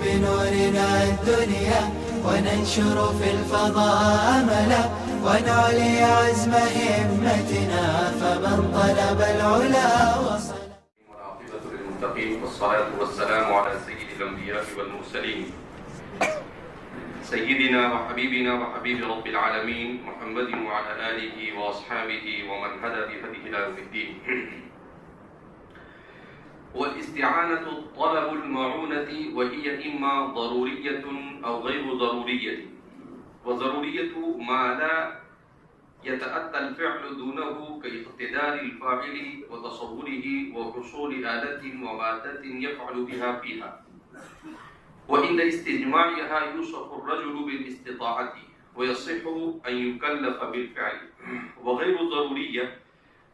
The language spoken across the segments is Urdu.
بنورنا الدنيا وننشر في الفضاء أملا ونعلي عزم همتنا فمن طلب العلا وصل. والعاقبة للمتقين والصلاة والسلام على سيد الأنبياء والمرسلين سيدنا وحبيبنا وحبيب رب العالمين محمد وعلى آله وأصحابه ومن هدى بهديه إلى يوم الدين. والاستعانة طلب المعونة وهي إما ضرورية أو غير ضرورية، وضرورية ما لا يتأتى الفعل دونه كاقتدار الفاعل وتصوره وحصول آلة ومادة يفعل بها فيها، وعند استجماعها يوصف الرجل بالاستطاعة ويصح أن يكلف بالفعل. وغير ضرورية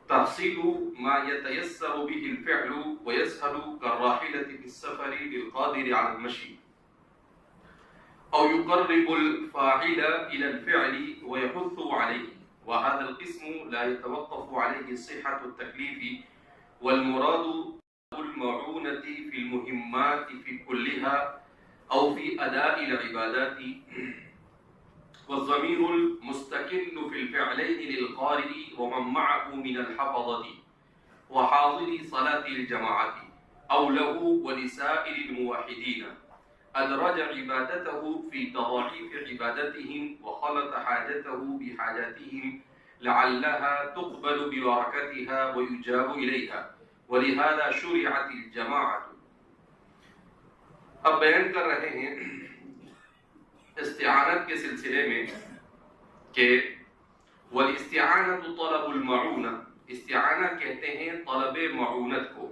تحصيل ما يتيسر به الفعل ويسهل كالراحلة في السفر للقادر على المشي، أو يقرب الفاعل إلى الفعل ويحث عليه، وهذا القسم لا يتوقف عليه صحة التكليف، والمراد المعونة في المهمات في كلها أو في أداء العبادات. والضمير المستكن في الفعلين للقارئ ومن معه من الحفظة وحاضر صلاة الجماعة أو له ولسائر الموحدين، أدرج عبادته في تضاعيف عبادتهم وخلط حاجته بحاجاتهم لعلها تقبل ببركتها ويجاب إليها، ولهذا شرعت الجماعة. اب بیان کر رہے ہیں استعانت کے سلسلے میں کہ والاستعانة طلب المعونة، استعانہ کہتے ہیں طلب معونت کو،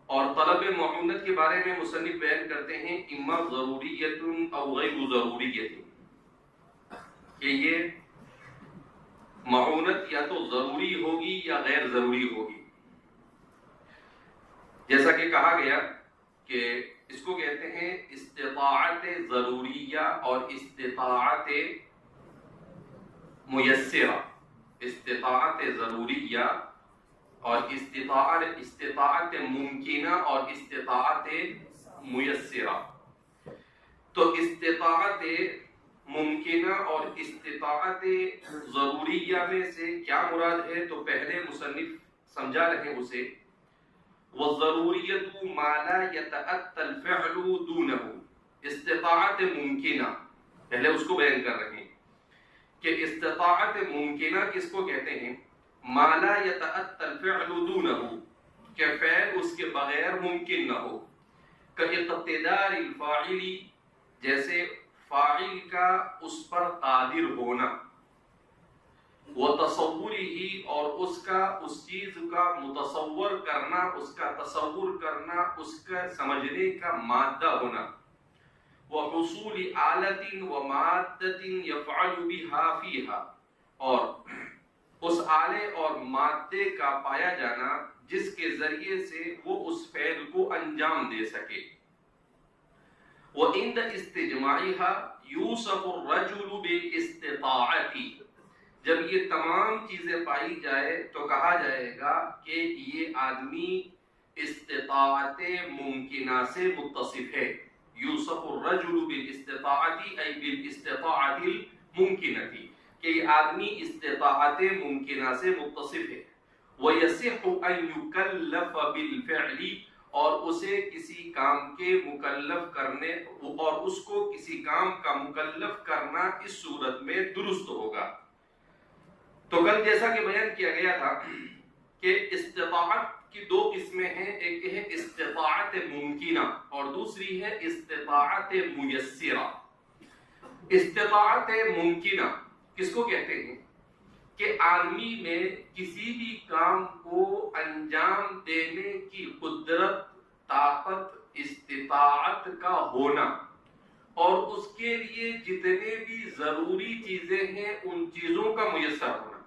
اور طلب معونت کے بارے میں مصنف بیان کرتے ہیں اما ضروریت او غیر ضروریت، کہ یہ معونت یا تو ضروری ہوگی یا غیر ضروری ہوگی. جیسا کہ کہا گیا کہ اس کو کہتے ہیں استطاعت ضروریہ اور استطاعت میسرہ. استطاعت ضروریہ اور استطاعت ممکنہ اور استطاعت میسرہ. تو استطاعت ممکنہ اور استطاعت ضروریہ میں سے کیا مراد ہے تو پہلے مصنف سمجھا رہے اسے. وَالضَّرُورِيَّةُ مَا لَا يَتَأَتَّى الْفِعْلُ دُونَهُ. استطاعت ممکنہ پہلے اس کو بیان کر رہے ہیں کہ استطاعت ممکنہ کس کو کہتے ہیں؟ ما لا يتأتى الفعل دونه، کہ فعل اس کے بغیر ممکن نہ ہو. كاقتدار الفاعل، جیسے فاعل کا اس پر قادر ہونا، وتصوره، اور اس کا اس چیز کا متصور کرنا، اس کا تصور کرنا، اس کا سمجھنے کا مادہ ہونا، وحصول آلۃ ومادۃ یفعل بها فیها، اور اس آلے اور مادے کا پایا جانا جس کے ذریعے سے وہ اس فعل کو انجام دے سکے. وعند استجماعها یوصف الرجل بالاستطاعة، جب یہ تمام چیزیں پائی جائے تو کہا جائے گا کہ یہ آدمی استطاعت ممکنہ سے متصف ہے. یوصف الرجل بالاستطاعت ای بالاستطاعت الممکنہ، کہ یہ آدمی استطاعت ممکنہ سے متصف ہے. ویصح ان یکلف بالفعل، اور اسے کسی کام کے مکلف کرنے اور اس کو کسی کام کا مکلف کرنا اس صورت میں درست ہوگا. تو کل جیسا کہ بیان کیا گیا تھا کہ استطاعت کی دو قسمیں ہیں، ایک ہے استطاعت ممکنہ اور دوسری ہے استطاعت میسرہ. استطاعت ممکنہ کس کو کہتے ہیں؟ کہ آدمی میں کسی بھی کام کو انجام دینے کی قدرت، طاقت، استطاعت کا ہونا، اور اس کے لیے جتنے بھی ضروری چیزیں ہیں ان چیزوں کا میسر ہونا.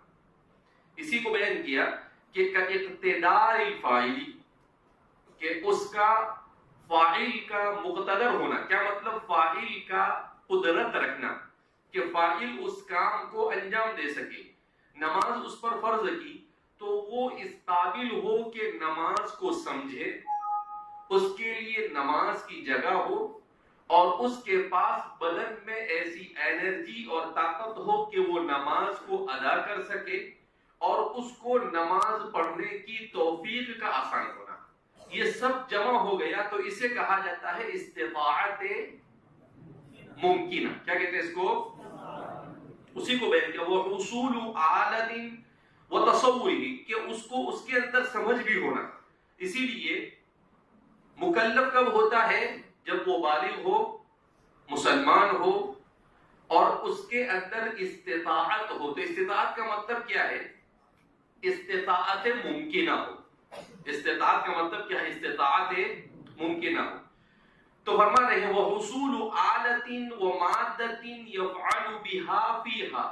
اسی کو بیان کیا کہ اقتدار الفاعل، کہ اس کا فاعل کا مقتدر ہونا. کیا مطلب؟ فاعل کا قدرت رکھنا کہ فاعل اس کام کو انجام دے سکے. نماز اس پر فرض کی تو وہ اس قابل ہو کہ نماز کو سمجھے اس کے لیے نماز کی جگہ ہو اور اس کے پاس بدن میں ایسی انرجی اور طاقت ہو کہ وہ نماز کو ادا کر سکے اور اس کو نماز پڑھنے کی توفیق کا آسان ہونا، یہ سب جمع ہو گیا تو اسے کہا جاتا ہے استطاعت ممکنہ. کیا کہتے ہیں اس کو؟ اسی کو بیان کیا وہ حصول آلت و تصور، کہ اس کو اس کے اندر سمجھ بھی ہونا. اسی لیے مکلف کب ہوتا ہے؟ جب وہ بالغ ہو، مسلمان ہو اور اس کے اندر استطاعت ہو. تو استطاعت کا مطلب کیا ہے؟ استطاعت ممکنہ ہو. استطاعت کا مطلب کیا ہے؟ استطاعت ممکنہ ہو. تو فرما رہے ہیں وہ حصول آلت و مادت یفعل بها فیہا،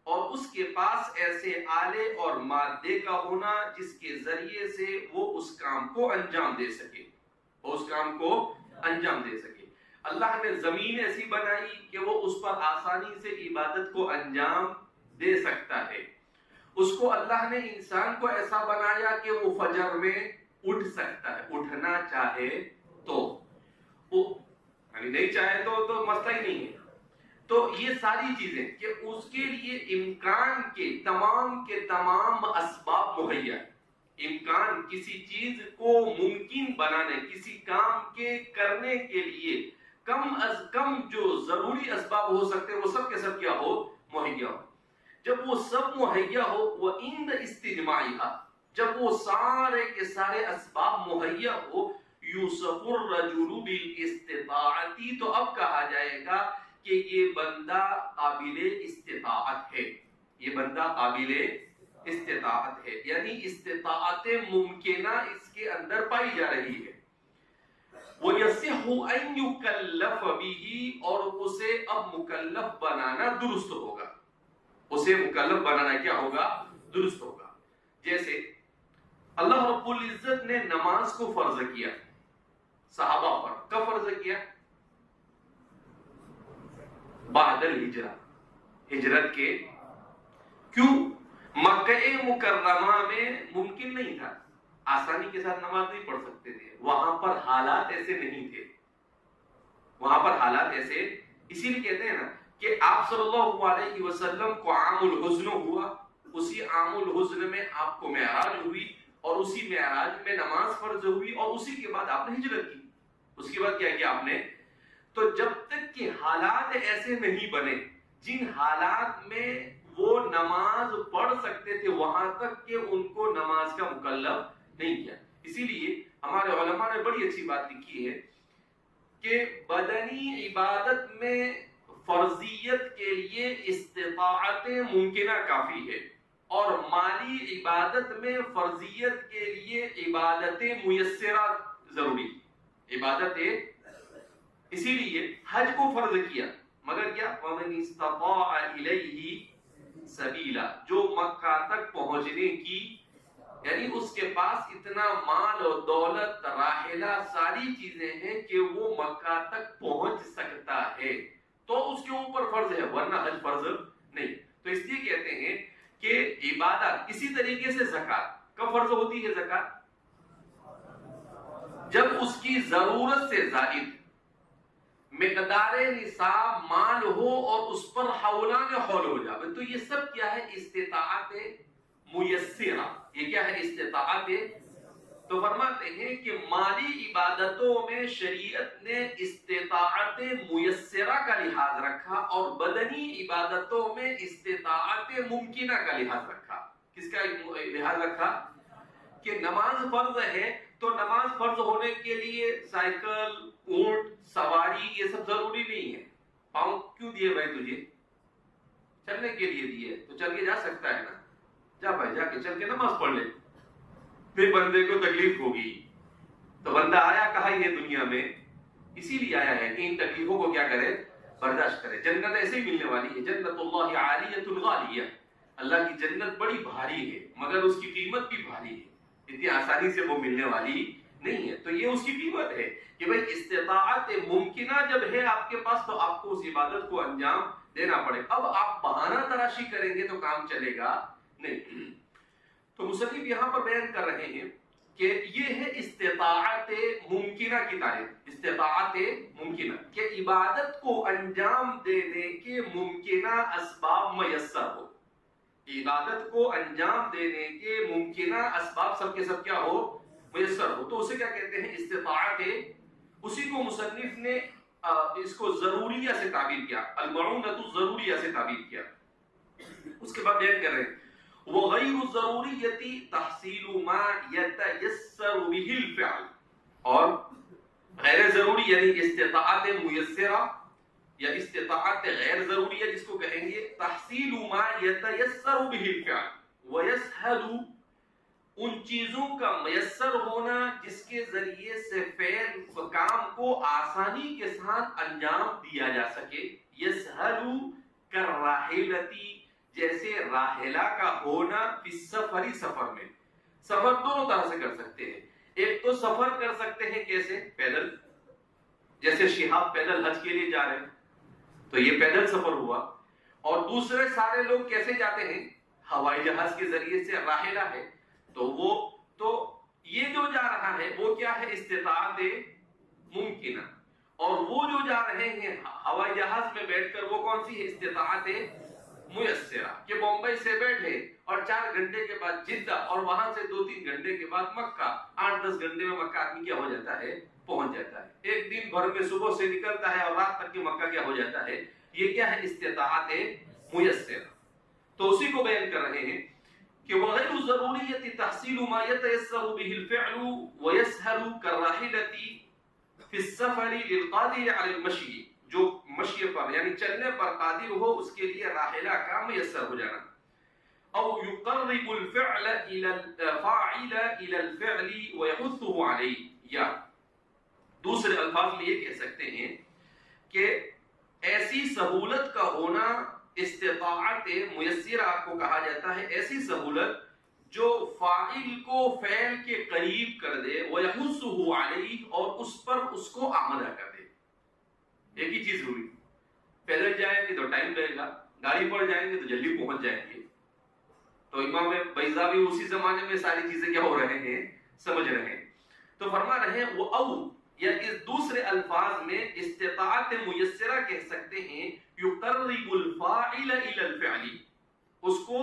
اور اس کے پاس ایسے آلے اور مادے کا ہونا جس کے ذریعے سے وہ اس کام کو انجام دے سکے، وہ اس کام کو انجام دے سکے. اللہ نے زمین ایسی بنائی کہ وہ اس پر آسانی سے عبادت کو انجام دے سکتا ہے. اس کو اللہ نے انسان کو ایسا بنایا کہ وہ فجر میں اٹھ سکتا ہے، اٹھنا چاہے تو، یعنی نہیں چاہے تو مسئلہ ہی نہیں ہے. تو یہ ساری چیزیں کہ اس کے لیے امکان کے تمام اسباب مہیا. امکان کسی چیز کو ممکن بنانے، کسی کام کے کرنے کے لیے کم از کم جو ضروری اسباب ہو سکتے ہیں وہ سب کے سب کیا ہو؟ مہیا ہو. جب وہ سب مہیا ہو، وہ عند استجماعها، جب وہ سارے کے سارے اسباب مہیا ہو، یوسف الرجل بالاستطاعت، تو اب کہا جائے گا کہ یہ بندہ قابل استطاعت ہے. یہ بندہ قابل استطاعت ہے، یعنی استطاعت ممکنہ اس کے اندر پائی جا رہی ہے. وَيَصِحُ أَن يُكَلَّفَ بِهِ، اور اسے اب مکلف بنانا درست ہوگا. اسے مکلف بنانا کیا ہوگا؟ درست ہوگا. جیسے اللہ رب العزت نے نماز کو فرض کیا صحابہ پر. کب فرض کیا؟ بعد الہجرہ، ہجرت کے. کیوں؟ مکہ مکرمہ میں ممکن نہیں تھا، آسانی کے ساتھ نماز نہیں پڑھ سکتے تھے. وہاں پر حالات ایسے نہیں تھے، وہاں پر حالات ایسے، اسی لیے کہتے ہیں نا کہ آپ صلی اللہ علیہ وسلم کو عام الحزن ہوا، اسی عام الحزن میں آپ کو معراج ہوئی اور اسی معراج میں نماز فرض ہوئی اور اسی کے بعد آپ نے ہجرت کی. اس کے بعد کیا کیا آپ نے؟ تو جب تک کہ حالات ایسے نہیں بنے جن حالات میں وہ نماز پڑھ سکتے تھے، وہاں تک کہ ان کو نماز کا مکلف نہیں کیا. اسی لیے ہمارے علماء نے بڑی اچھی بات لکھی ہے کہ بدنی عبادت میں فرضیت کے لیے استطاعت ممکنہ کافی ہے، اور مالی عبادت میں فرضیت کے لیے عبادت میسرہ ضروری. عبادت اسی لیے حج کو فرض کیا، مگر کیا؟ وَمَنِ اسْتَطَاعَ إِلَيْهِ سَبِيلًا، جو مکہ تک پہنچنے کی، یعنی اس کے پاس اتنا مال اور دولت، راحلہ، ساری چیزیں ہیں کہ وہ مکہ تک پہنچ سکتا ہے، تو اس کے اوپر فرض ہے، ورنہ حج فرض نہیں. تو اس لیے کہتے ہیں کہ عبادت، اسی طریقے سے زکات کب فرض ہوتی ہے؟ زکات جب اس کی ضرورت سے زائد مقدار نصاب مال ہو اور اس پر حولان حول ہو جائے. تو یہ سب کیا ہے؟ استطاعت میسرہ. یہ کیا ہے؟ استطاعت. تو فرماتے ہیں کہ مالی عبادتوں میں شریعت نے استطاعت میسرہ کا لحاظ رکھا اور بدنی عبادتوں میں استطاعت ممکنہ کا لحاظ رکھا. کس کا لحاظ رکھا؟ کہ نماز فرض ہے تو نماز فرض ہونے کے لیے سائیکل، اونٹ سواری یہ سب ضروری نہیں ہے. پاؤں کیوں دیے بھائی تجھے؟ چلنے کے لیے دیے، تو چل کے جا سکتا ہے نا. جا بھائی، جا کے چل کے نماز پڑھ لے. پھر بندے کو تکلیف ہوگی تو بندہ آیا کہا یہ دنیا میں اسی لیے آیا ہے کہ ان تکلیفوں کو کیا کرے؟ برداشت کرے. جنت ایسے ہی ملنے والی ہے. جنت اللہ عالیۃ غالیہ، اللہ کی جنت بڑی بھاری ہے مگر اس کی قیمت بھی بھاری ہے، اتنی آسانی سے وہ ملنے والی نہیں ہے. تو یہ اس کی قیمت ہے کہ بھئی استطاعت ممکنہ جب ہے آپ کے پاس تو آپ کو اس عبادت کو انجام دینا پڑے. اب آپ بہانہ تراشی کریں گے تو کام چلے گا نہیں. تو مصنف یہاں پر بیان کر رہے ہیں کہ یہ ہے استطاعت ممکنہ کی تعریف. استطاعت ممکنہ کہ عبادت کو انجام دینے کے ممکنہ اسباب میسر ہو. عبادت کو انجام دینے کے ممکنہ اسباب سب کے سب کیا ہو؟ میسر ہو. تو اسے کیا کہتے ہیں؟ استطاعت. اسی کو مصنف نے اس کو ضروریہ سے تعبیر کیا, المعونۃ الضروریہ سے تعبیر کیا. اس کے بعد بیان کر رہے ہیں وغیر الضروریۃ تحصیل ما یتیسر به الفعل, اور غیر ضروری یعنی استطاعت میسرہ یا استطاعت غیر ضروریہ جس کو کہیں گے, تحصیل ما یتیسر به الفعل ویسہل, ان چیزوں کا میسر ہونا جس کے ذریعے سے فعل کام کو آسانی کے ساتھ انجام دیا جا سکے. یسہل کالراحلۃ, جیسے راحلہ کا ہونا فی السفر, سفر میں. سفر دونوں طرح سے کر سکتے ہیں. ایک تو سفر کر سکتے ہیں کیسے؟ پیدل. جیسے شہاب پیدل حج کے لیے جا رہے ہیں تو یہ پیدل سفر ہوا. اور دوسرے سارے لوگ کیسے جاتے ہیں؟ ہوائی جہاز کے ذریعے سے, راحلہ ہے. تو یہ جو جا رہا ہے وہ کیا ہے؟ استطاعت ممکنہ. اور وہ جو جا رہے ہیں ہوائی جہاز میں بیٹھ کر وہ کون سی ہے؟ استطاعت میسرہ. کہ بمبئی سے بیٹھے اور 4 گھنٹے کے بعد جدہ اور وہاں سے 2-3 گھنٹے کے بعد مکہ, 8-10 گھنٹے میں مکہ آدمی کیا ہو جاتا ہے؟ پہنچ جاتا ہے. ایک دن بھر میں صبح سے نکلتا ہے اور رات تک کے مکہ کیا ہو جاتا ہے. یہ کیا ہے؟ استطاعت میسرہ. تو اسی کو بیان کر رہے ہیں کہ وغیر الضروریۃ تحصیل ما یتیسر به الفعل ویسہل کالراحلۃ فی السفر للقادر علی المشی, جو مشی پر یعنی چلنے پر قادر ہو اس کے لیے راحلہ کا میسر ہو جانا. او یقرب الفعل الى الفاعل الى الفعل ويحثه علیہ, یا دوسرے الفاظ میں یہ کہہ سکتے ہیں کہ ایسی سہولت کا ہونا استطاعت میسرہ کو کہا جاتا ہے. ایسی سہولت جو فاعل کو فعل کے قریب کر دے, ويحثه علیہ, اور اس پر اس کو آمادہ کر دے. ایک ہی چیز ہوئی, پیدل جائیں گے تو ٹائم لگے گا, گاڑی پر جائیں گے تو جلدی پہنچ جائیں گے. تو امام بیضاء بھی اسی زمانے میں ساری چیزیں کیا ہو رہے ہیں؟ سمجھ رہے ہیں. تو فرما رہے ہیں وہ او, یا اس دوسرے الفاظ میں استطاعت میسرہ کہہ سکتے ہیں یقرب الفاعل الى الفعل, اس کو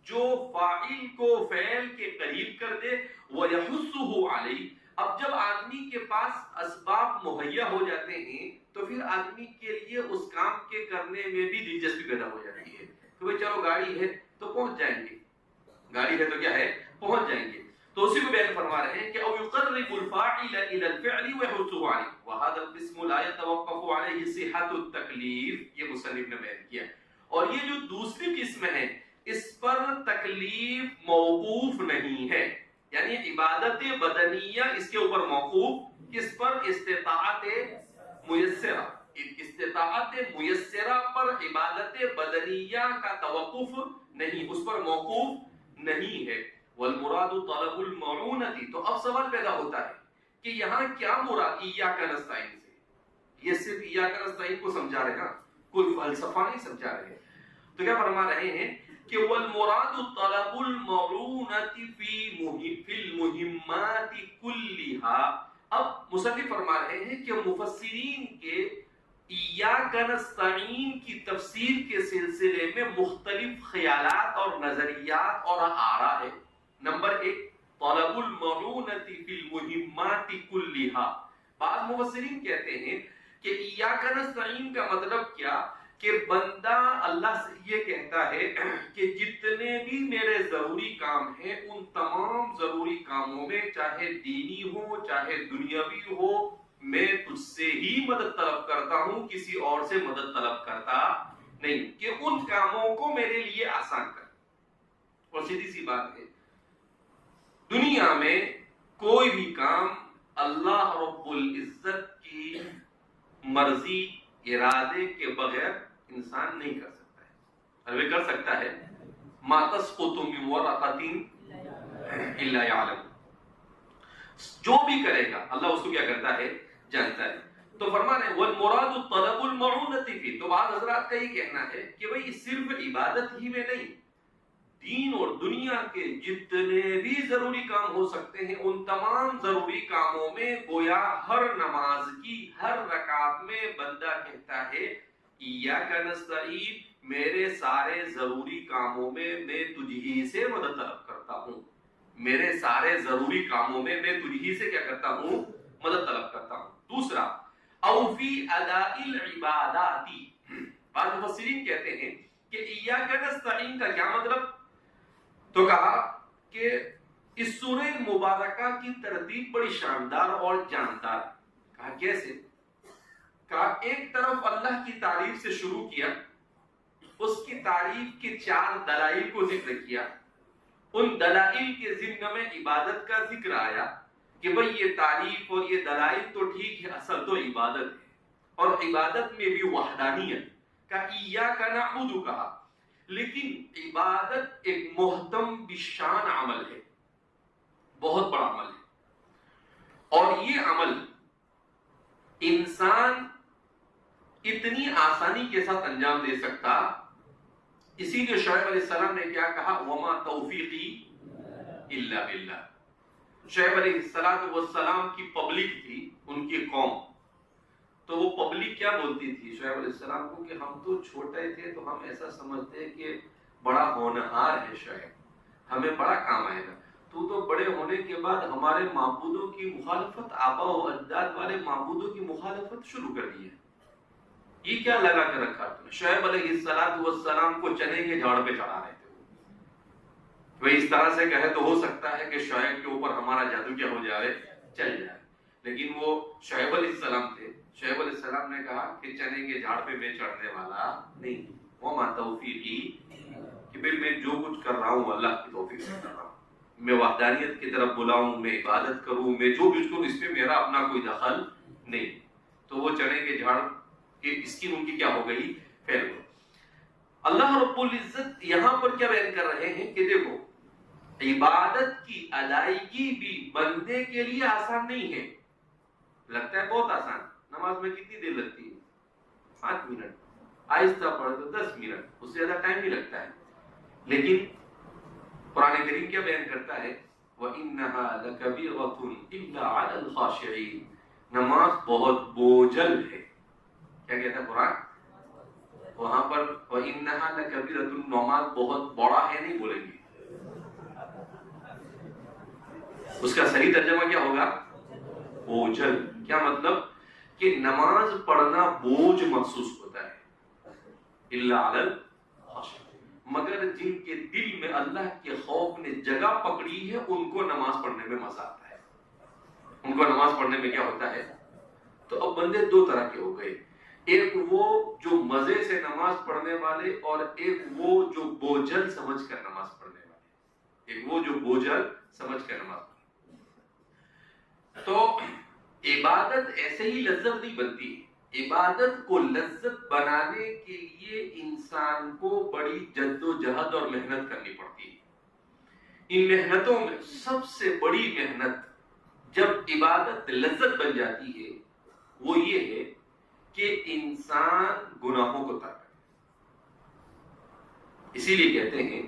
جو فاعل کو فعل کے قریب کر دے, ويحثه علیہ. اب جب آدمی کے پاس اسباب مہیا ہو جاتے ہیں تو پھر آدمی کے لیے اس کام کے کرنے میں بھی دلچسپی پیدا ہو جاتی ہے کہ بھئی چلو گاڑی ہے تو پہنچ جائیں گے, گاڑی ہے تو کیا ہے؟ پہنچ جائیں گے. تو اسی کو بیان فرما رہے ہیں کہ او یقرب الفاعل الى الفعل ويحثه علیہ, وهذا القسم لا يتوقف علیہ صحة التکلیف, یہ مصنف نے بیان کیا. اور یہ جو دوسری قسم ہے اس پر تکلیف موقوف نہیں ہے, یعنی عبادت بدنیہ اس کے اوپر موقوف, کس پر؟ استطاعت میسرہ. استطاعت میسرہ پر عبادت بدنیہ کا توقف نہیں, اس پر موقوف نہیں ہے. والمراد طلب المعونۃ, تو اب سوال پیدا ہوتا ہے کہ یہاں کیا مراد ایاک نستعین سے؟ یہ صرف ایاک نستعین کو سمجھا رہے ہیں, کوئی فلسفہ نہیں سمجھا رہے ہیں. تو کیا فرما رہے ہیں کہ والمراد طلب المعونۃ فی المہمات کلھا. اب مصنف فرما رہے ہیں کہ مفسرین کے ایاک نستعین کی تفسیر کے سلسلے میں مختلف خیالات اور نظریات اور آراء ہے. نمبر 1, طلب المعونۃ فی المہمات کلھا. بعض مفسرین کہتے ہیں کہ ایاک نستعین کا مطلب کیا کہ بندہ اللہ سے یہ کہتا ہے کہ جتنے بھی میرے ضروری کام ہیں ان تمام ضروری کاموں میں, چاہے دینی ہو چاہے دنیاوی ہو, میں تجھ سے ہی مدد طلب کرتا ہوں, کسی اور سے مدد طلب کرتا نہیں, کہ ان کاموں کو میرے لیے آسان کر. اور سیدھی سی بات ہے, دنیا میں کوئی بھی کام اللہ رب العزت کی مرضی ارادے کے بغیر انسان نہیں کر سکتا ہے. اور وہ کر سکتا ہے, ما تسقط من ورقۃ الا یعلم, جو بھی کرے گا اللہ اس کو کیا کرتا ہے؟ جانتا ہے. تو فرمان ہے والمراد طلب المعونۃ فی. تو بعض حضرات کا یہ کہنا ہے کہ بھئی صرف عبادت ہی میں نہیں, دین اور دنیا کے جتنے بھی ضروری کام ہو سکتے ہیں ان تمام ضروری کاموں میں گویا ہر نماز کی ہر رکعت میں بندہ کہتا ہے ایاک نستعین، میرے سارے ضروری کاموں میں میں تجھ ہی سے مدد طلب کرتا ہوں، میرے سارے ضروری کاموں میں میں تجھ ہی سے کیا کرتا ہوں؟ مدد طلب کرتا ہوں۔ دوسرا، او فی اداء العبادات، بعض مفسرین کہتے ہیں کہ ایاک نستعین کا کیا مطلب؟ تو کہا کہ اس سورہ مبارکہ کی ترتیب بڑی شاندار اور جاندار۔ کہا کیسے؟ کہا ایک طرف اللہ کی تعریف سے شروع کیا، اس کی تعریف کے 4 دلائل کو ذکر کیا، ان دلائل کے ضمن میں عبادت کا ذکر آیا کہ بھئی یہ تعریف اور یہ دلائل تو ٹھیک ہے، اصل تو عبادت ہے، اور عبادت میں بھی وحدانیت کا ایاک نعبد کہا، لیکن عبادت ایک محتم بشان عمل ہے، بہت بڑا عمل ہے، اور یہ عمل انسان اتنی آسانی کے ساتھ انجام دے سکتا، اسی لیے شعیب علیہ السلام نے کیا کہا؟ وما توفیقی الا باللہ۔ شعیب علیہ السلام کی پبلک تھی، ان کی قوم، تو وہ پبلک کیا بولتی تھی شعیب علیہ السلام کو کہ ہم تو چھوٹے تھے تو ہم ایسا سمجھتے کہ بڑا ہونہار ہے شعیب، ہمیں بڑا کام آئے گا، تو بڑے ہونے کے بعد ہمارے معبودوں کی مخالفت، آبا و اجداد والے معبودوں کی مخالفت شروع کر دی ہے، یہ کیا لگا کر رکھا تم نے؟ شعیب علیہ السلام کو چنے کے جھاڑ پہ چڑھا رہے تھے وہ اس طرح سے کہے تو ہو سکتا ہے کہ شعیب کے اوپر ہمارا جادو کیا ہو جائے، چل جائے، لیکن وہ شعیب علیہ السلام تھے۔ شعیب علیہ السلام نے کہا کہ چنے کے جھاڑ پہ میں چڑھنے والا نہیں، وما توفیقی، کہ بھئی میں جو کچھ کر رہا ہوں اللہ کی توفیق سے کر رہا ہوں، میں وحدانیت کی طرف بلاؤں، میں عبادت کروں، میں جو کچھ کروں، اس پہ میرا اپنا کوئی دخل نہیں۔ تو وہ چنے کے جھاڑ کہ اسکن ان کی کیا ہو گئی؟ پھیل گئی۔ اللہ رب العزت یہاں پر کیا بیان کر رہے ہیں کہ دیکھو عبادت کی ادائیگی بھی بندے کے لیے آسان نہیں ہے، لگتا ہے بہت آسان، نماز میں کتنی دیر لگتی ہے؟ 5 منٹ، آہستہ پڑھے تو 10 منٹ، اس سے زیادہ ٹائم نہیں لگتا ہے، لیکن قرآن کریم کیا بیان کرتا ہے؟ وَإِنَّهَا لَكَبِيرَةٌ إِلَّا عَلَى الْخَاشِعِينَ، نماز بہت بوجھل ہے۔ کیا کہتا ہے قرآن؟ وہاں پر وَإِنَّهَا لَكَبِيرَةٌ، نماز بہت بڑا ہے نہیں بولیں گے، اس کا صحیح ترجمہ کیا ہوگا؟ بوجھل۔ کیا مطلب؟ کہ نماز پڑھنا بوجھ محسوس ہوتا ہے، الا علی الخاشعین، مگر جن کے دل میں اللہ کے خوف نے جگہ پکڑی ہے ان کو نماز پڑھنے میں مزہ آتا ہے، ان کو نماز پڑھنے میں کیا ہوتا ہے؟ تو اب بندے 2 طرح کے ہو گئے، ایک وہ جو مزے سے نماز پڑھنے والے، اور ایک وہ جو بوجھل سمجھ کر نماز پڑھنے والے، ایک وہ جو بوجھل سمجھ کر نماز پڑھنے۔ تو عبادت ایسے ہی لذت نہیں بنتی، عبادت کو لذت بنانے کے لیے انسان کو بڑی جد و جہد اور محنت کرنی پڑتی ہے۔ ان محنتوں میں سب سے بڑی محنت جب عبادت لذت بن جاتی ہے وہ یہ ہے کہ انسان گناہوں کو ترک کرے۔ اسی لیے کہتے ہیں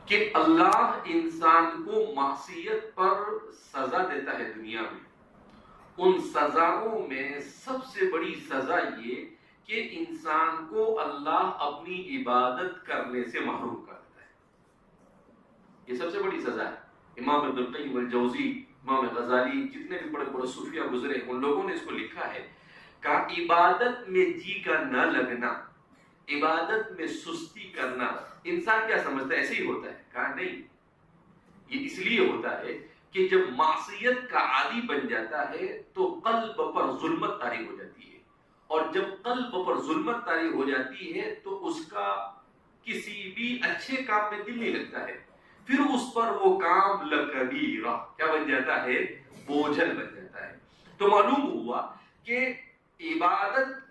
کہ اللہ انسان کو معصیت پر سزا دیتا ہے دنیا میں، ان سزاؤں میں سب سے بڑی سزا یہ کہ انسان کو اللہ اپنی عبادت کرنے سے محروم کر دیتا ہے، یہ سب سے بڑی سزا ہے۔ امام ابن القیم الجوزی، امام غزالی، جتنے بھی بڑے بڑے صوفیاء گزرے ان لوگوں نے اس کو لکھا ہے کہ عبادت میں جی کا نہ لگنا، عبادت میں سستی کرنا، انسان کیا سمجھتا ہے ایسے ہی ہوتا ہے؟ کہا نہیں، یہ اس لیے ہوتا ہے کہ جب معصیت کا عادی بن جاتا ہے تو قلب پر ظلمت طاری ہو جاتی ہے، اور جب قلب پر ظلمت طاری ہو جاتی ہے تو اس کا کسی بھی اچھے کام میں دل نہیں لگتا ہے، پھر اس پر وہ کام لکبیرہ کیا بن جاتا ہے؟ بوجھل بن جاتا ہے۔ تو معلوم ہوا کہ عبادت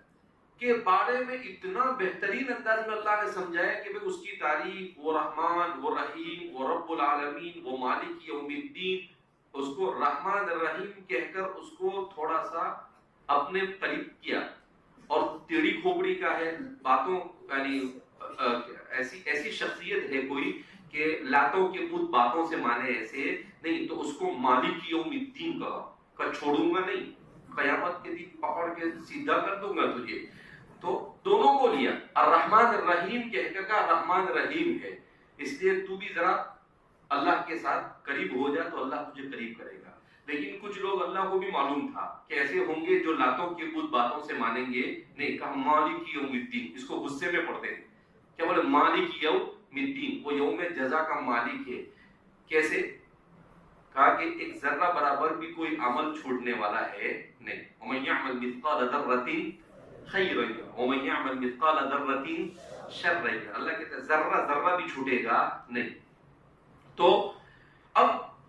کے بارے میں اتنا بہترین انداز میں اللہ نے سمجھایا کہ اس کی تعریف، وہ رحمان، وہ رحیم، وہ رب العالمین، وہ مالک یوم الدین، اس کو رحمان الرحیم کہہ کر اس کو تھوڑا سا اپنے قریب کیا، اور ٹیڑھی کھوپڑی کا ہے باتوں، یعنی ایسی شخصیت ہے کوئی کہ لاتوں کے بت باتوں سے مانے ایسے نہیں تو اس کو مالک یوم الدین کا چھوڑوں گا نہیں، قیامت کے دن پکڑ کے سیدھا کر دوں گا تجھے. تو دونوں کو لیا. الرحمن الرحیم کہہ کر رحمان رحیم ہے، اس لیے تو بھی ذرا اللہ کے ساتھ قریب ہو جا تو اللہ تجھے قریب کرے گا. لیکن کچھ لوگ اللہ کو بھی معلوم تھا کہ ایسے ہوں گے جو لاتوں کے بت باتوں سے مانیں گے نہیں. کہا مالک یوم الدین، اس کو غصے میں پڑھتے ہیں. کیا بولے؟ مالک یوم الدین، وہ یوم جزا کا مالک ہے. کیسے؟ کہا کہ ایک ذرہ برابر بھی کوئی عمل چھوڑنے والا ہے نہیں. ومن يعمل مثقال ذرة خيرا ومن يعمل مثقال ذرة شرا. اللہ کہتا ہے ذرہ ذرہ بھی چھوٹے گا نہیں. تو اب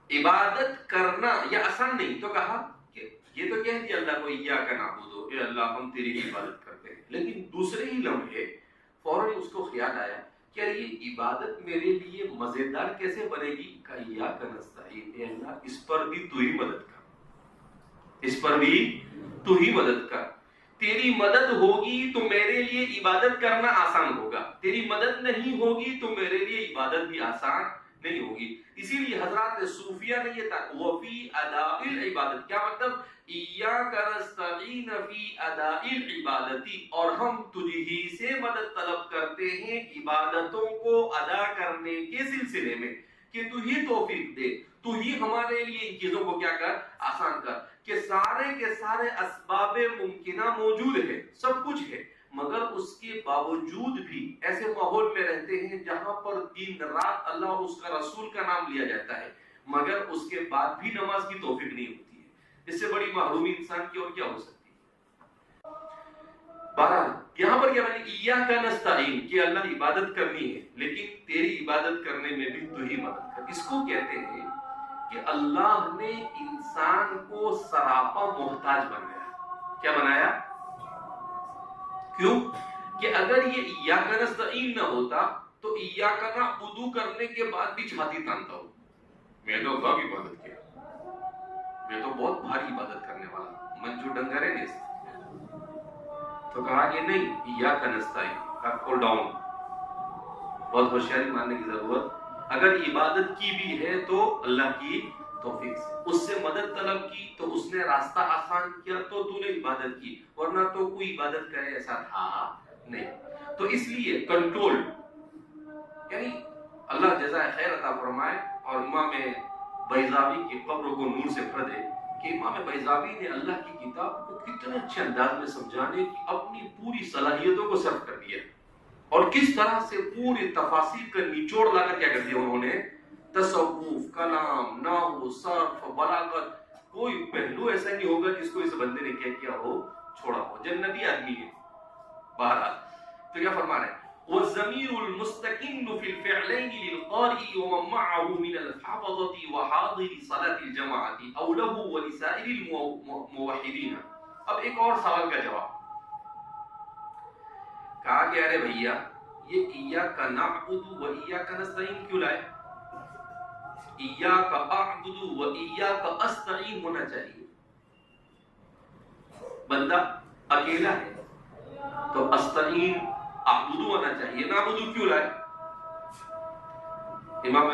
عبادت کرنا یہ آسان نہیں. تو کہا کہ یہ تو کہہ دیا اللہ کو ایاک نعبد، اے اللہ ہم تیری عبادت کرتے ہیں. لیکن دوسرے ہی لمحے فوراً اس کو خیال آیا کہ یہ عبادت میرے لیے مزیدار کیسے بنے گی. کہ ایاک نستعین، اے اللہ اس پر بھی تو ہی مدد کر، اس پر بھی تو ہی مدد کر. تیری مدد ہوگی تو میرے لیے عبادت کرنا آسان ہوگا، تیری مدد نہیں ہوگی تو میرے لیے عبادت بھی آسان نہیں ہوگی. اسی لیے حضرات صوفیہ نے یہ تھا وفی اداء العبادت. کیا مطلب؟ ایاک نستعین فی اداء العبادتی، اور ہم تجھ ہی سے مدد طلب کرتے ہیں عبادتوں کو ادا کرنے کے سلسلے میں، کہ تو ہی توفیق دے، تو ہی ہمارے لیے ان چیزوں کو کیا کر، آسان کر. کہ سارے کے سارے اسباب ممکنہ موجود ہے، سب کچھ ہے، مگر اس کے باوجود بھی ایسے ماحول میں رہتے ہیں جہاں پر دن رات اللہ اور اس کا رسول کا نام لیا جاتا ہے، مگر اس کے بعد بھی نماز کی توفیق نہیں ہوتی ہے. اس سے بڑی محرومی انسان کی اور کیا ہو سکتی ہے. بہرحال یہاں پر کیا بنی ایاک نستعین کہ اللہ عبادت کرنی ہے لیکن تیری عبادت کرنے میں بھی تو ہی مدد کر. اس کو کہتے ہیں کہ اللہ نے انسان کو سراپا محتاج بنایا. کیا بنایا؟ کیوں؟ کہ اگر یہ ایاک نستعین نہ ہوتا تو ایاک نعبد کرنے کے بعد بھی چھاتی تانتا ہو، میں تو غب عبادت کیا، میں تو بہت بھاری عبادت کرنے والا، منجو ڈنگر ہے نہیں. تو کہا کہ نہیں، ایاک نستعین کا کول ڈاؤن، بہت ہوشیاری ماننے کی ضرورت. اگر عبادت کی بھی ہے تو اللہ کی توفیق سے، اس سے مدد طلب کی تو اس نے راستہ آسان کیا تو تو نے عبادت کی، ورنہ تو کوئی عبادت کرے ایسا تھا نہیں. تو اس لیے کنٹرول، یعنی اللہ جزائے خیر عطا فرمائے اور امام بیضاوی کی قبر کو نور سے بھر دے کہ امام بیضاوی نے اللہ کی کتاب کو کتنے اچھے انداز میں سمجھانے کی اپنی پوری صلاحیتوں کو صرف کر دیا، اور کس طرح سے پوری تفاصیل کا نچوڑ لا کر کیا کر دیا انہوں نے. تصوف، کلام، نحو، صرف، بلاغت، کوئی پہلو ایسا نہیں ہوگا جس کو اس بندے نے کیا ہو، چھوڑا ہو. جنتی آدمی ہے. بہرحال تو کیا فرما رہے ہیں؟ والضمير المستكن في الفعلين للقارئ ومن معه من الحفظة وحاضر صلاة الجماعة أو له ولسائر الموحدين. اب ایک اور سوال کا جواب. کہا کہ ارے بھیا یہ ایاک نعبد و ایاک نستعین کیوں لائے؟ ایاک اعبد و ایاک استعین ہونا چاہیے. بندہ اکیلا ہے تو استعین اعبدو ہونا چاہیے، نعبدو کیوں لائے؟ امام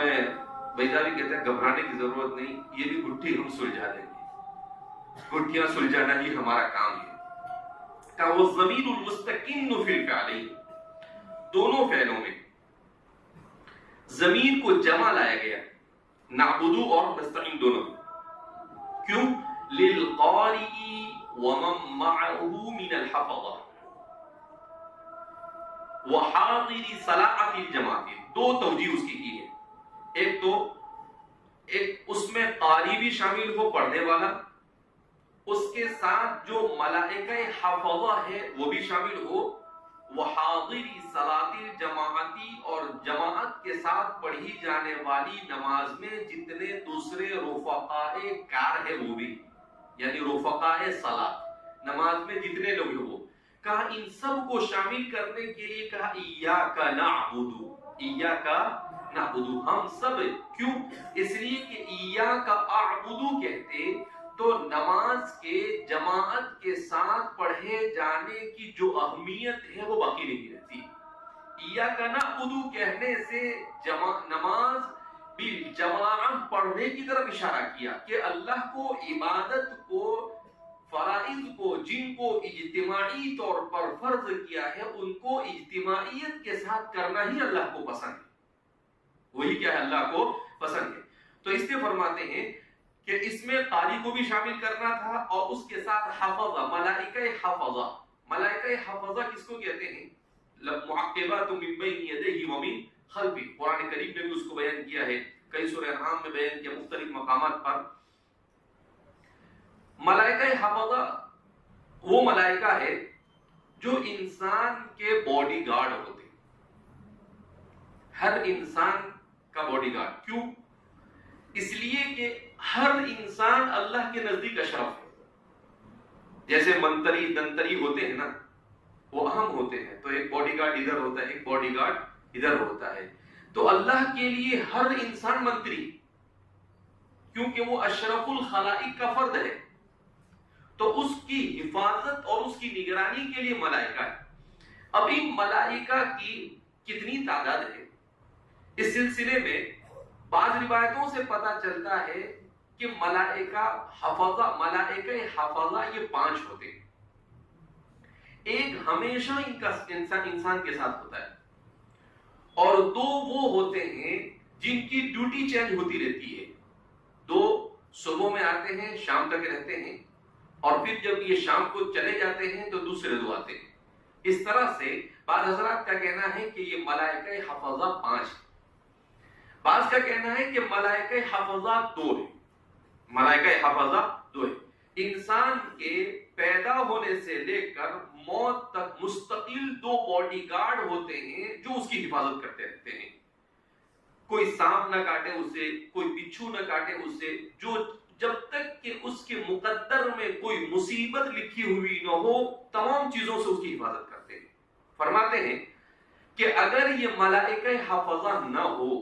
بیضاوی کہتے ہیں گھبرانے کی ضرورت نہیں، یہ بھی گٹھی ہم سلجھا دیں گے، گٹھیاں سلجھانا ہی ہمارا کام ہے. کہ وہ ضمیر المستقن فی الفعلین، دونوں فعلوں میں ضمیر کو جمع لایا گیا، نعبدو اور نستعین دونوں. کیوں؟ للقارئ ومن معه من الحفظہ وحاضر صلاۃ الجماعت. دو توجیہ اس کی ہے. ایک تو اس میں قاری بھی شامل ہو، پڑھنے والا، اس کے ساتھ جو ملائکہ حفظہ ہے وہ بھی شامل ہو، وحاضر صلاۃ الجماعت، اور جماعت کے ساتھ پڑھی جانے والی نماز میں جتنے دوسرے رفقائے کار ہے وہ بھی، یعنی رفقائے صلاۃ نماز میں جتنے لوگ ہیں وہ. کہا ان سب کو شامل کرنے کے لیے کہا ایاک نعبد، ایاک نعبد ہم سب. کیوں؟ اس لیے کہ ایاک اعبد کہتے تو نماز کے جماعت کے ساتھ پڑھے جانے کی جو اہمیت ہے وہ باقی نہیں رہتی. ایاک نعبد کہنے سے نماز بالجماعت پڑھنے کی طرف اشارہ کیا کہ اللہ کو عبادت کو، فرائض کو جن کو اجتماعی طور پر فرض کیا ہے ان کو اجتماعیت کے ساتھ کرنا ہی اللہ کو پسند ہے، وہی کیا ہے اللہ کو پسند ہے۔ تو اس لیے فرماتے ہیں کہ اس میں قاری کو بھی شامل کرنا تھا اور اس کے ساتھ حفظہ، ملائکہ حفظہ۔ ملائکہ حفظہ کس کو کہتے ہیں؟ معقبات من بین یدیہ ومن خلفہ، قرآن کریم میں بھی اس کو بیان کیا ہے، کئی سورہ انعام میں بیان کیا مختلف مقامات پر۔ ملائکہ حفظہ وہ ملائکہ ہے جو انسان کے باڈی گارڈ ہوتے ہیں، ہر انسان کا باڈی گارڈ۔ کیوں؟ اس لیے کہ ہر انسان اللہ کے نزدیک اشرف ہے۔ جیسے منتری دنتری ہوتے ہیں نا، وہ اہم ہوتے ہیں، تو ایک باڈی گارڈ ادھر ہوتا ہے، ایک باڈی گارڈ ادھر ہوتا ہے۔ تو اللہ کے لیے ہر انسان منتری، کیونکہ وہ اشرف الخلائق کا فرد ہے، تو اس کی حفاظت اور اس کی نگرانی کے لیے ملائکہ ہے۔ اب ان ملائکہ کی کتنی تعداد ہے؟ اس سلسلے میں بعض روایتوں سے پتہ چلتا ہے کہ ملائکہ حفظہ یہ 5 ہوتے ہیں۔ ایک ہمیشہ انسان کے ساتھ ہوتا ہے، اور 2 وہ ہوتے ہیں جن کی ڈیوٹی چینج ہوتی رہتی ہے۔ 2 صبح میں آتے ہیں، شام تک رہتے ہیں، اور پھر جب یہ شام کو چلے جاتے ہیں تو دوسرے 2 آتے ہیں۔ اس طرح سے بعض حضرات کا کہنا ہے کہ یہ ملائکہ حفظہ 5 ہے، بعض کا کہنا ہے کہ ملائکہ حفظہ 2 ہے۔ ملائکہ حفظہ 2 ہے۔ انسان کے پیدا ہونے سے لے کر موت تک مستقل 2 باڈی گارڈ ہوتے ہیں جو اس کی حفاظت کرتے رہتے ہیں۔ کوئی سانپ نہ کاٹے اسے، کوئی بچھو نہ کاٹے اسے، جو جب تک کہ اس کے مقدر میں کوئی مصیبت لکھی ہوئی نہ ہو تمام چیزوں سے اس کی حفاظت کرتے ہیں۔ فرماتے ہیں کہ اگر یہ ملائکہ حفظہ نہ ہو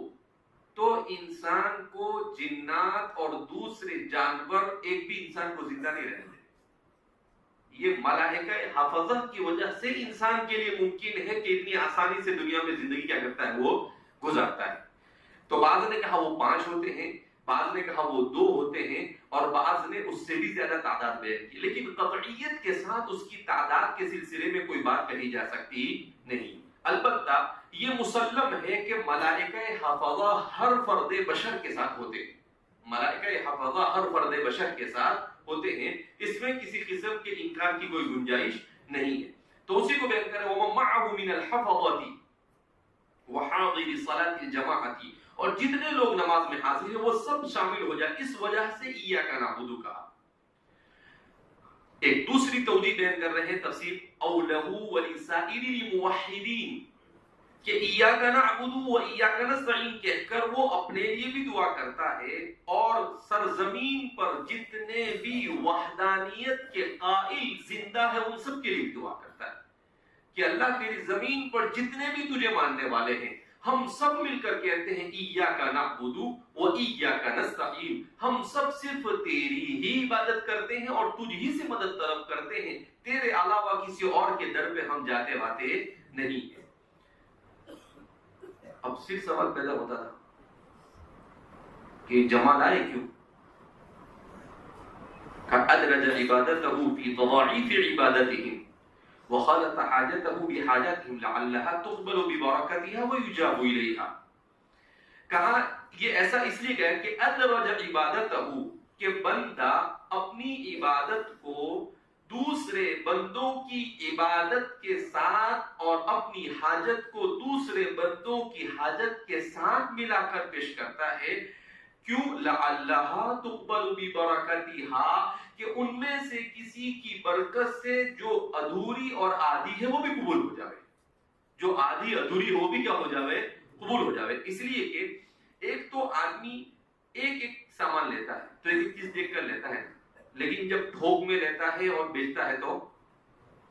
تو انسان کو جنات اور دوسرے جانور ایک بھی انسان کو زندہ نہیں رہنے دیں۔ یہ ملائکہ حفظہ کی وجہ سے انسان کے لیے ممکن ہے کہ اتنی آسانی سے دنیا میں زندگی کیا کرتا ہے، وہ گزارتا ہے۔ تو بعض نے کہا وہ 5 ہوتے ہیں، بعض نے کہا وہ 2 ہوتے ہیں، اور بعض نے اس سے بھی زیادہ تعداد بیان کی، لیکن قطعیت کے ساتھ اس کی تعداد کے سلسلے میں کوئی بات کہی جا سکتی نہیں۔ البتہ یہ مسلم ہے کہ ملائکہ حفظہ ہر فرد بشر کے ساتھ ہوتے ہیں، ملائکہ حفظہ ہر فرد بشر کے ساتھ ہوتے ہیں، اس میں کسی قسم کے انکار کی کوئی گنجائش نہیں ہے۔ تو اسی کو بیان کریں وَمَن مَعَهُ مِنَ الْحَفَظَةِ وَحَاضِرِ صَلَاةِ الْجَمَاعَةِ، اور جتنے لوگ نماز میں حاضر ہیں وہ سب شامل ہو جائے، اس وجہ سے ایاک نعبد کہا۔ ایک دوسری توجیہ بیان کر رہے ہیں تفسیر اولہ ولسائر الموحدین کہ ایاک نعبد و ایاک نستعین کہہ کر وہ اپنے لیے بھی دعا کرتا ہے، اور سرزمین پر جتنے بھی وحدانیت کے قائل زندہ ہے ان سب کے لیے بھی دعا کرتا ہے کہ اللہ تیری زمین پر جتنے بھی تجھے ماننے والے ہیں ہم سب مل کر کہتے ہیں ایاک نعبد و ایاک نستعین، ہم سب صرف تیری ہی عبادت کرتے ہیں اور تجھ ہی سے مدد طلب کرتے ہیں، تیرے علاوہ کسی اور کے در پہ ہم جاتے واتے نہیں ہیں۔ اب صرف سوال پیدا ہوتا تھا کہ جمع لائے کیوں؟ ادرج عبادته في تضاعيف عبادتهم وخالط حاجته بحاجاتهم لعلها تقبل ببركتها ويجاب إليها۔ کہا یہ ایسا اس لیے کہا کہ ادرج عبادته کہ بندہ اپنی عبادت کو دوسرے بندوں کی عبادت کے ساتھ اور اپنی حاجت کو دوسرے بندوں کی حاجت کے ساتھ ملا کر پیش کرتا ہے۔ کیوں؟ لعلها تقبل ببرکتها کہ ان میں سے کسی کی برکت سے جو ادھوری اور آدھی ہے وہ بھی قبول ہو جائے، جو آدھی ادھوری ہو بھی کیا ہو جائے، قبول ہو جائے۔ اس لیے کہ ایک تو آدمی ایک ایک سامان لیتا ہے تو ایک چیز دیکھ کر لیتا ہے، لیکن جب تھوک میں لیتا ہے اور بیچتا ہے تو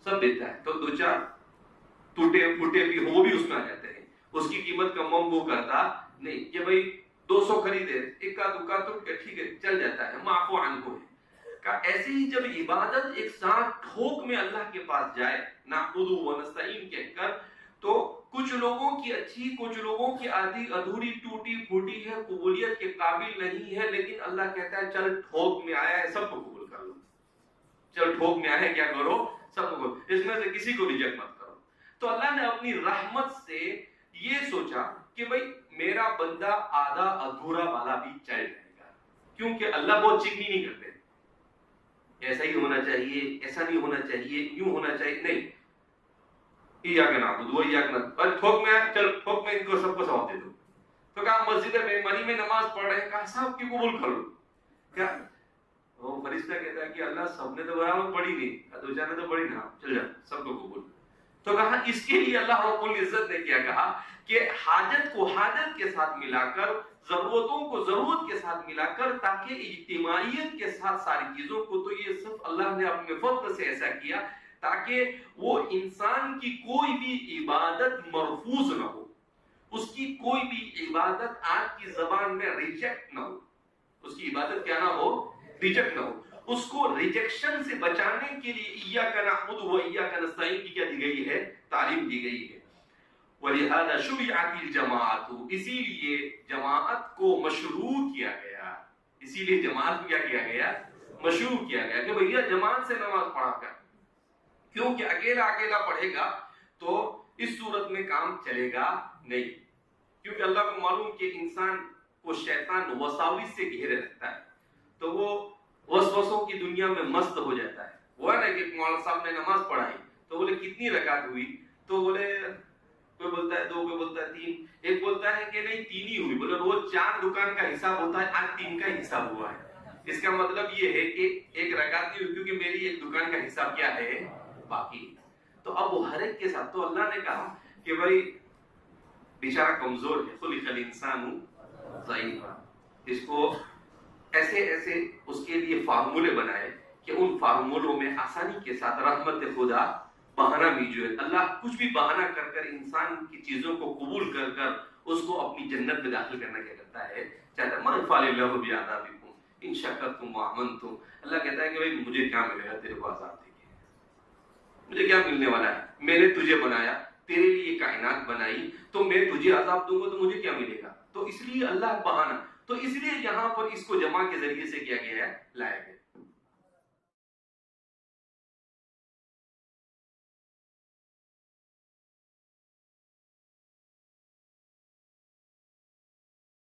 سب بیچتا ہے، تو 2-4 ٹوٹے پھوٹے بھی ہو وہ بھی اس میں آ جاتے ہیں، اس کی قیمت کم وہ کرتا نہیں کہ بھائی 200 خریدے، ایک کا دکا ٹوٹ کے ٹھیک ہے چل جاتا ہے، معفو عنہ ہے۔ ایسے ہی جب عبادت ایک ساتھ تھوک میں اللہ کے پاس جائے نعبد و نستعین کہہ کر، تو کچھ لوگوں کی اچھی، کچھ لوگوں کی آدھی ادھوری ٹوٹی پھوٹی ہے، قبولیت کے قابل نہیں ہے، لیکن اللہ کہتا ہے چل ٹھوک میں آیا ہے سب کو قبول کر لو، چل ٹھوک میں آیا ہے کیا کرو سب کو، اس میں سے کسی کو ریجیکٹ مت کرو۔ تو اللہ نے اپنی رحمت سے یہ سوچا کہ بھئی میرا بندہ آدھا ادھورا والا بھی چل جائے گا، کیونکہ اللہ بہت چکنی نہیں کرتے، ایسا ہی ہونا چاہیے، ایسا نہیں ہونا چاہیے، یوں ہونا چاہیے، نہیں، ایاک نعبد و ایاک نستعین، ٹھوک میں چل ٹھوک میں ان کو سب کو ثواب دے دو۔ تو کہا مسجد معماری میں نماز پڑھ رہے ہیں، کہا سب کی قبول کر لو، کیا وہ فرشتہ کہتا ہے کہ اللہ سب نے تو برابر پڑھی نہیں، دو چار نے تو پڑھی نا، چل جا سب کو قبول۔ تو کہا اس کے لیے اللہ رب العزت نے کیا کہا کہ حاجت کو حاجت کے ساتھ ملا کر، ضرورتوں کو ضرورت کے ساتھ ملا کر، تاکہ اجتماعیت کے ساتھ ساری چیزوں کو، تو یہ صرف اللہ نے اپنے فضل سے ایسا کیا تاکہ وہ انسان کی کوئی بھی عبادت مرفوض نہ ہو، اس کی کوئی بھی عبادت آج کی زبان میں ریجیکٹ نہ ہو، اس کی عبادت کیا نہ ہو، ریجیکٹ نہ ہو۔ اس کو ریجیکشن سے بچانے کے لیے ایاک نعبد و ایاک نستعین کی کیا دی گئی ہے، تعلیم دی گئی ہے۔ وَلِهَذَا شُرِعَتِ الْجَمَاعَةُ، اسی لیے جماعت کو مشروع کیا گیا، اسی لیے جماعت کو کیا کیا گیا، مشروع کیا گیا کہ بھیا جماعت سے نماز پڑھا کر، کیونکہ اکیلا اکیلا پڑھے گا تو اس صورت میں کام چلے گا نہیں، کیونکہ اللہ کو معلوم کہ انسان کو شیطان وساوس سے گھیرے رکھتا ہے، تو وہ وسوسوں کی دنیا میں مست ہو جاتا ہے۔ وہ ہے نا کہ مولانا صاحب نے نماز پڑھائی تو بولے کتنی رکعت ہوئی، تو بولے کوئی بولتا ہے 2، کوئی بولتا ہے 3، ایک بولتا ہے کہ نہیں 3 ہی ہوئی، بولے روز 4 دکان کا حساب ہوتا ہے، آج 3 کا حساب ہوا ہے، اس کا مطلب یہ ہے کہ ایک رکعت نہیں ہوئی کیونکہ میری ایک دکان کا حساب کیا ہے، باقی۔ تو اب وہ ہر ایک کے ساتھ، تو اللہ نے کہا کہ بھائی بیچارہ کمزور ہے، خلق الانسان ضعیفا، اس کو ایسے ایسے اس کے لیے فارمولے بنائے کہ ان فارمولوں میں آسانی کے ساتھ رحمت خدا بہانہ بھی جو ہے، اللہ کچھ بھی بہانہ کر کر انسان کی چیزوں کو قبول کر کر اس کو اپنی جنت میں داخل کرنا کیا کرتا ہے، چاہتا ہے من فعل اللہ بعذابکم ان شکرتم وآمنتم، اللہ کہتا ہے کہ بھائی مجھے کیا ملے گا تیرے کو عذاب دے کے، مجھے کیا ملنے والا ہے، میں نے تجھے بنایا، تیرے لیے یہ کائنات بنائی، تو میں تجھے عذاب دوں گا تو مجھے کیا ملے گا، تو اس لیے اللہ بہانہ، تو اس لیے یہاں پر اس کو جمع کے ذریعے سے کیا گیا ہے، لایا گیا۔